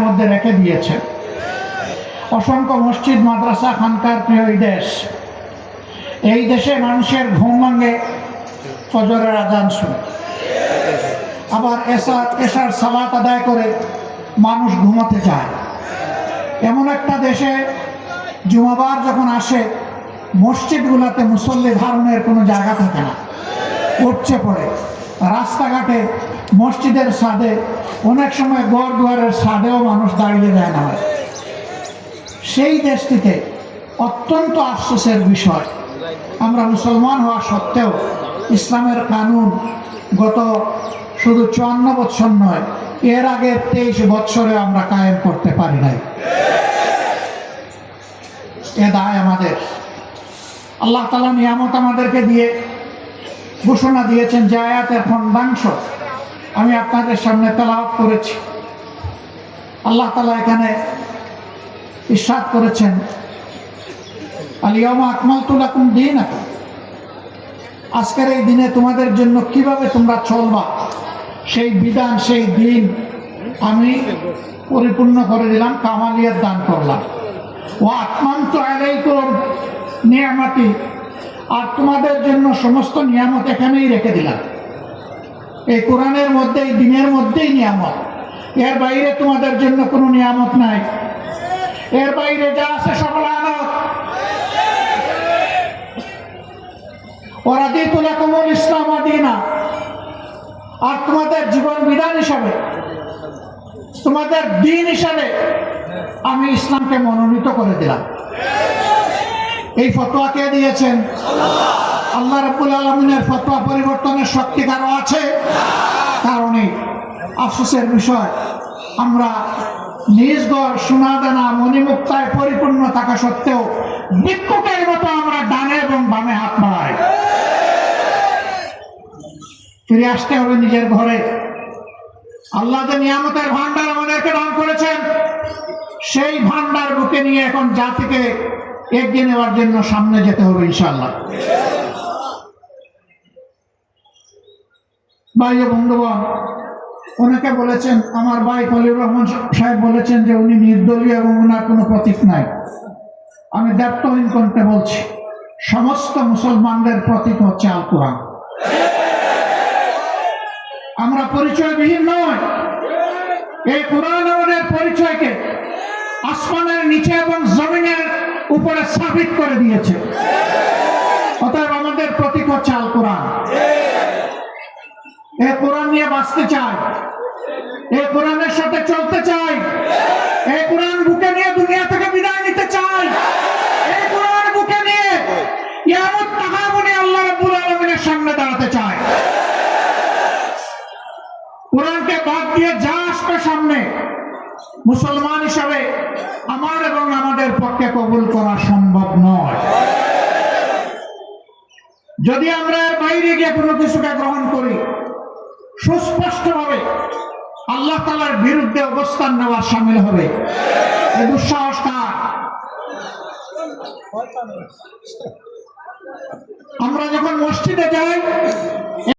মধ্যে রেখে দিয়েছেন। অসংখ্য মসজিদ মাদ্রাসা খানকার প্রিয় এই দেশ, এই দেশে মানুষের ঘুম ভাঙে ফজরের আজান শুনে, আবার এশার সালাত আদায় করে মানুষ ঘুমাতে যায়। এমন একটা দেশে জুমাবার যখন আসে, মসজিদগুলোতে মুসল্লি ধারণের কোনো জায়গা থাকে না, উপচে পড়ে। রাস্তাঘাটে, মসজিদের ছাদে, অনেক সময় ঘর দুয়ারের ছাদেও মানুষ দাঁড়িয়ে যায় না। সেই দেশটিতে অত্যন্ত আফসোসের বিষয়, আমরা মুসলমান হওয়া সত্ত্বেও ইসলামের কানুন গত শুধু 54 বছর নয়, এর আগে 23 বছরে আমরা কায়েম করতে পারি নাই। এ দায় আমাদের। আল্লাহ তাআলা নিয়ামত আমাদেরকে দিয়ে ঘোষণা দিয়েছেন, যে আয়াতের খণ্ডাংশ আমি আপনাদের সামনে তেলাওয়াত করেছি। আল্লাহ তাআলা এখানে ইরশাদ করেছেন, আল-ইয়াওমা আকমালতু লাকুম দীনাকুম, আজকের এই দিনে তোমাদের জন্য কিভাবে তোমরা চলবা সেই বিধান, সেই দিন আমি পরিপূর্ণ করে দিলাম, কামালিয়াত দান করলাম। ওয়া আতমামতু আলাইকুম নিয়ামতি, আর তোমাদের জন্য সমস্ত নিয়ামত এখানেই রেখে দিলাম। এই কোরআনের মধ্যে, এই দিনের মধ্যেই নিয়ামত, এর বাইরে তোমাদের জন্য কোনো নিয়ামত নাই। এর বাইরে যা আছে সব লানত। ওয়ারাদিতু লাকুমুল ইসলাম দীনা, আর তোমাদের জীবন বিধান হিসাবে, তোমাদের দিন হিসাবে আমি ইসলামকে মনোনীত করে দিলাম। এই ফতোয়া কে দিয়েছেন? আল্লাহ রাব্বুল আলামিনের ফতোয়া পরিবর্তনের শক্তি কারো আছে? কারণে আফসোসের বিষয়, আমরা নিজ ঘর সোনাদানা মণিমুক্তায় পরিপূর্ণ থাকা সত্ত্বেও ভিক্ষুকের মতো আমরা ডানে এবং বামে হাত বাড়াই। ফিরে আসতে হবে নিজের ঘরে। আল্লাহ যে নিয়ামতের ভান্ডার আমাদেরকে দান করেছেন, সেই ভান্ডার বুকে নিয়ে এখন জাতিকে এগিয়ে নেওয়ার জন্য সামনে যেতে হবে ইনশাআল্লাহ। ভাই ও বন্ধুগণ, অনেকে বলেছেন, আমার ভাই খলিলুর রহমান সাহেব বলেছেন যে উনি নির্দলীয় এবং ওনার কোনো প্রতীক নাই। আমি দায়িত্বহীন কণ্ঠে বলছি, সমস্ত মুসলমানদের প্রতীক হচ্ছে আল কোরআন। আমরা পরিচয়বিহীন নয়। এই কোরআন আমাদের পরিচয়কে আসমানের নিচে এবং জমিনের উপরে সাবিত করে দিয়েছে। অতএব আমাদের প্রতীক হচ্ছে আল কোরআন। এই কোরআন নিয়ে বাঁচতে চাই, এই কোরআনের সাথে চলতে চাই, এই কোরআন বুকে নিয়ে দুনিয়া থেকে বিদায় নিতে চাই, এই কোরআন বুকে নিয়ে কিয়ামত তাকাবনে আল্লাহ রাব্বুল আলামিনের সামনে দাঁড়াতে চাই। কোরআনকে বাদ দিয়ে যা আসবে সামনে, মুসলমান হিসাবে আমার এবং আমাদের পক্ষে কবুল করা সম্ভব নয়। যদি আমরা এর বাইরে গিয়ে কোনো কিছুকে গ্রহণ করি, সুস্পষ্টভাবে আল্লাহ তাআলার বিরুদ্ধে অবস্থান নেওয়ার শামিল হবে। এই দুঃসাহস কার? আমরা যখন মসজিদে যাই,